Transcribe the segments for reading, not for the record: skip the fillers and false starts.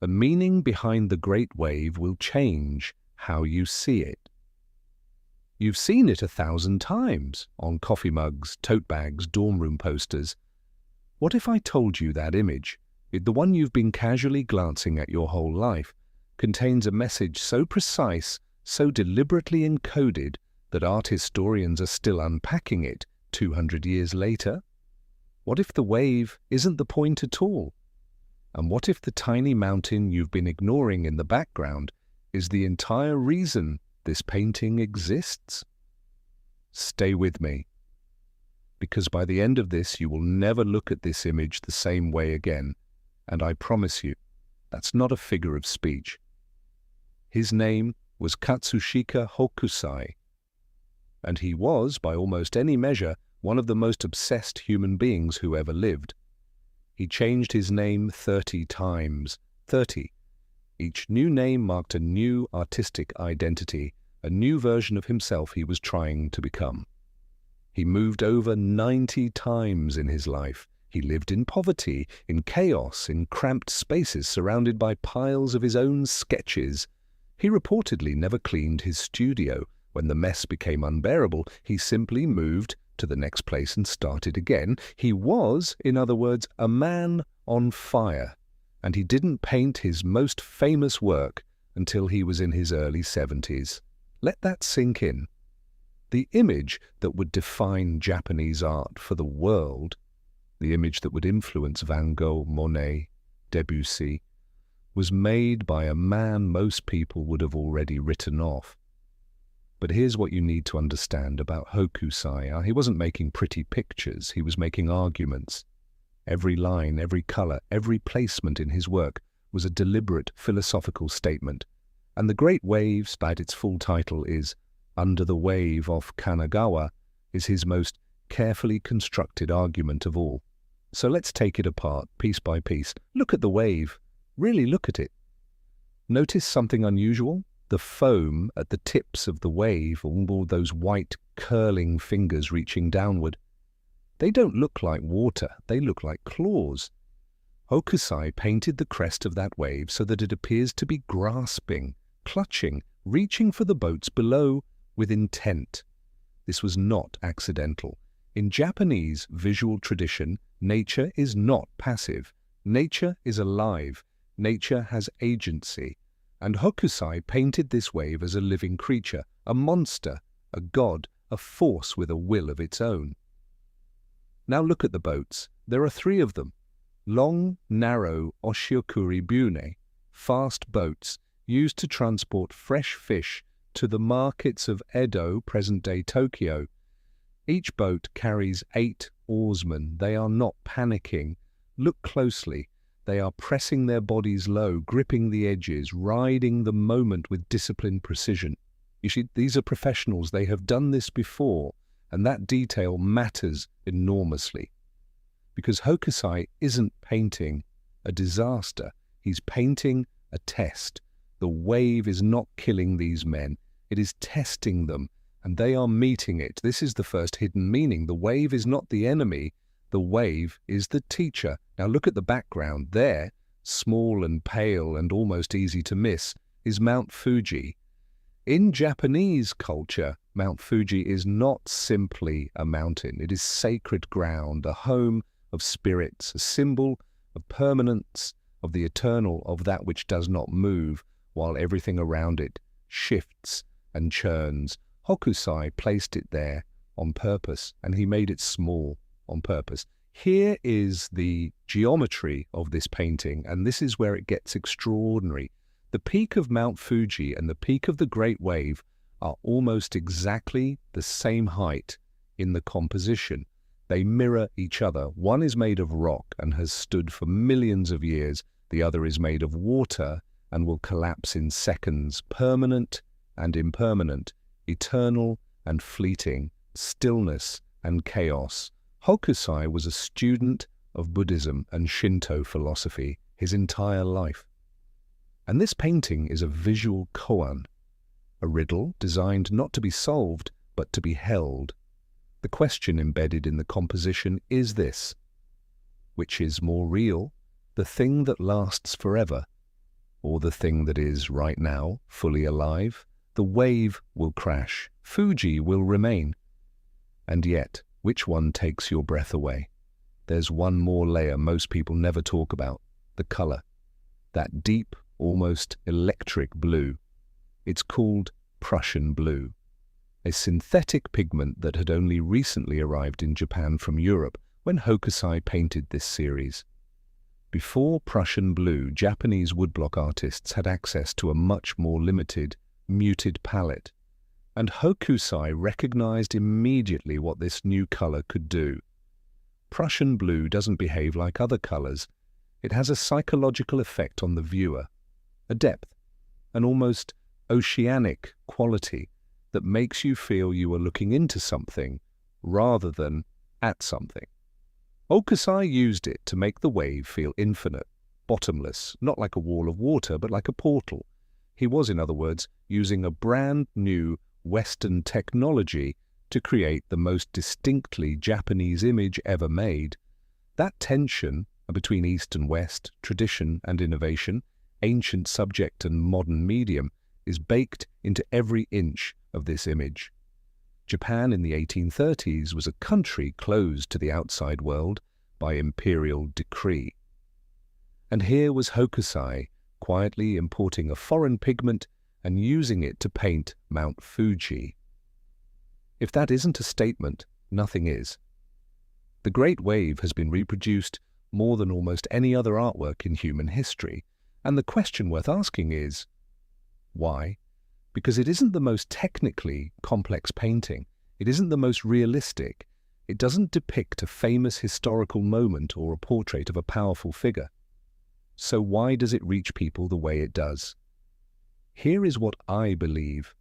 The meaning behind the great wave will change how you see it. You've seen it 1,000 times on coffee mugs, tote bags, dorm room posters. What if I told you that image, the one you've been casually glancing at your whole life, contains a message so precise, so deliberately encoded that art historians are still unpacking it 200 years later? What if the wave isn't the point at all? And what if the tiny mountain you've been ignoring in the background is the entire reason this painting exists? Stay with me, because by the end of this you will never look at this image the same way again, and I promise you, that's not a figure of speech. His name was Katsushika Hokusai, and he was, by almost any measure, one of the most obsessed human beings who ever lived. He changed his name 30 times. 30. Each new name marked a new artistic identity, a new version of himself he was trying to become. He moved over 90 times in his life. He lived in poverty, in chaos, in cramped spaces surrounded by piles of his own sketches. He reportedly never cleaned his studio. When the mess became unbearable, he simply moved to the next place and started again. He was, in other words, a man on fire, and he didn't paint his most famous work until he was in his early 70s. Let that sink in. The image that would define Japanese art for the world, the image that would influence Van Gogh, Monet, Debussy, was made by a man most people would have already written off. But here's what you need to understand about Hokusai. He wasn't making pretty pictures, he was making arguments. Every line, every color, every placement in his work was a deliberate philosophical statement. And The Great Waves, that its full title is Under the Wave off Kanagawa, is his most carefully constructed argument of all. So let's take it apart, piece by piece. Look at the wave. Really look at it. Notice something unusual? The foam at the tips of the wave, all those white curling fingers reaching downward. They don't look like water, they look like claws. Hokusai painted the crest of that wave so that it appears to be grasping, clutching, reaching for the boats below with intent. This was not accidental. In Japanese visual tradition, nature is not passive. Nature is alive. Nature has agency. And Hokusai painted this wave as a living creature, a monster, a god, a force with a will of its own. Now look at the boats. There are 3 of them. Long, narrow oshiokuri bune, fast boats used to transport fresh fish to the markets of Edo, present-day Tokyo. Each boat carries 8 oarsmen. They are not panicking. Look closely. They are pressing their bodies low, gripping the edges, riding the moment with disciplined precision. You see, these are professionals. They have done this before, and that detail matters enormously. Because Hokusai isn't painting a disaster. He's painting a test. The wave is not killing these men. It is testing them, and they are meeting it. This is the first hidden meaning. The wave is not the enemy. The wave is the teacher. Now look at the background there, small and pale and almost easy to miss, is Mount Fuji. In Japanese culture, Mount Fuji is not simply a mountain. It is sacred ground, a home of spirits, a symbol of permanence, of the eternal, of that which does not move, while everything around it shifts and churns. Hokusai placed it there on purpose, and he made it small on purpose. Here is the geometry of this painting, and this is where it gets extraordinary. The peak of Mount Fuji and the peak of the Great Wave are almost exactly the same height in the composition. They mirror each other. One is made of rock and has stood for millions of years. The other is made of water and will collapse in seconds, permanent and impermanent, eternal and fleeting, stillness and chaos. Hokusai was a student of Buddhism and Shinto philosophy his entire life. And this painting is a visual koan, a riddle designed not to be solved, but to be held. The question embedded in the composition is this: which is more real, the thing that lasts forever, or the thing that is right now, fully alive, the wave will crash, Fuji will remain. And yet, which one takes your breath away? There's one more layer most people never talk about, the color. That deep, almost electric blue. It's called Prussian blue, a synthetic pigment that had only recently arrived in Japan from Europe when Hokusai painted this series. Before Prussian blue, Japanese woodblock artists had access to a much more limited, muted palette, and Hokusai recognized immediately what this new color could do. Prussian blue doesn't behave like other colors. It has a psychological effect on the viewer, a depth, an almost oceanic quality that makes you feel you are looking into something rather than at something. Hokusai used it to make the wave feel infinite, bottomless, not like a wall of water, but like a portal. He was, in other words, using a brand new Western technology to create the most distinctly Japanese image ever made. That tension between East and West, tradition and innovation, ancient subject and modern medium, is baked into every inch of this image. Japan in the 1830s was a country closed to the outside world by imperial decree. And here was Hokusai quietly importing a foreign pigment and using it to paint Mount Fuji. If that isn't a statement, nothing is. The Great Wave has been reproduced more than almost any other artwork in human history, and the question worth asking is, why? Because it isn't the most technically complex painting, it isn't the most realistic, it doesn't depict a famous historical moment or a portrait of a powerful figure. So why does it reach people the way it does? Here is what I believe,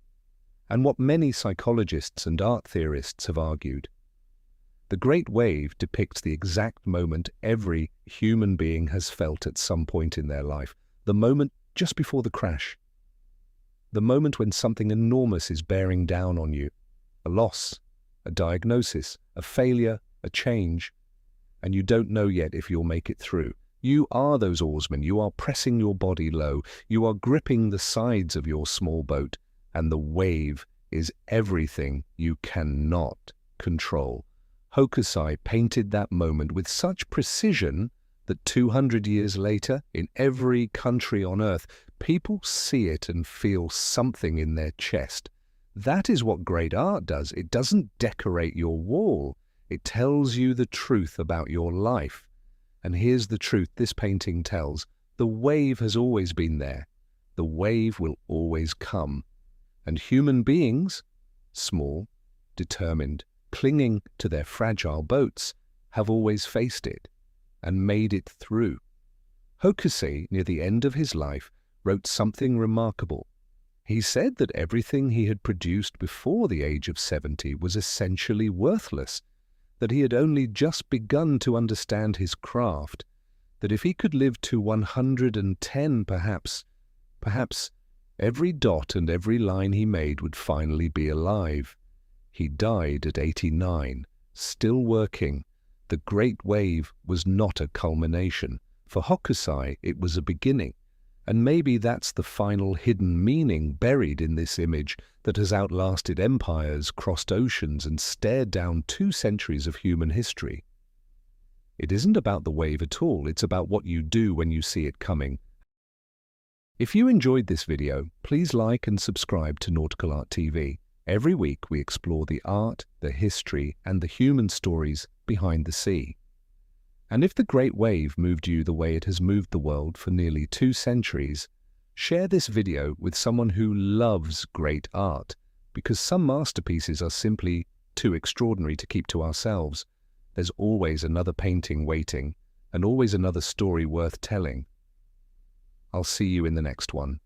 and what many psychologists and art theorists have argued. The Great Wave depicts the exact moment every human being has felt at some point in their life, the moment just before the crash. The moment when something enormous is bearing down on you, a loss, a diagnosis, a failure, a change, and you don't know yet if you'll make it through. You are those oarsmen, you are pressing your body low, you are gripping the sides of your small boat, and the wave is everything you cannot control. Hokusai painted that moment with such precision that 200 years later, in every country on earth, people see it and feel something in their chest. That is what great art does. It doesn't decorate your wall. It tells you the truth about your life. And here's the truth this painting tells. The wave has always been there. The wave will always come. And human beings, small, determined, clinging to their fragile boats, have always faced it and made it through. Hokusai, near the end of his life, wrote something remarkable. He said that everything he had produced before the age of 70 was essentially worthless, that he had only just begun to understand his craft, that if he could live to 110 perhaps every dot and every line he made would finally be alive. He died at 89, still working. The Great Wave was not a culmination. For Hokusai, it was a beginning. And maybe that's the final hidden meaning buried in this image that has outlasted empires, crossed oceans, and stared down 2 centuries of human history. It isn't about the wave at all, it's about what you do when you see it coming. If you enjoyed this video, please like and subscribe to Nautical Art TV. Every week we explore the art, the history, and the human stories behind the sea. And if the Great Wave moved you the way it has moved the world for nearly 2 centuries, share this video with someone who loves great art, because some masterpieces are simply too extraordinary to keep to ourselves. There's always another painting waiting, and always another story worth telling. I'll see you in the next one.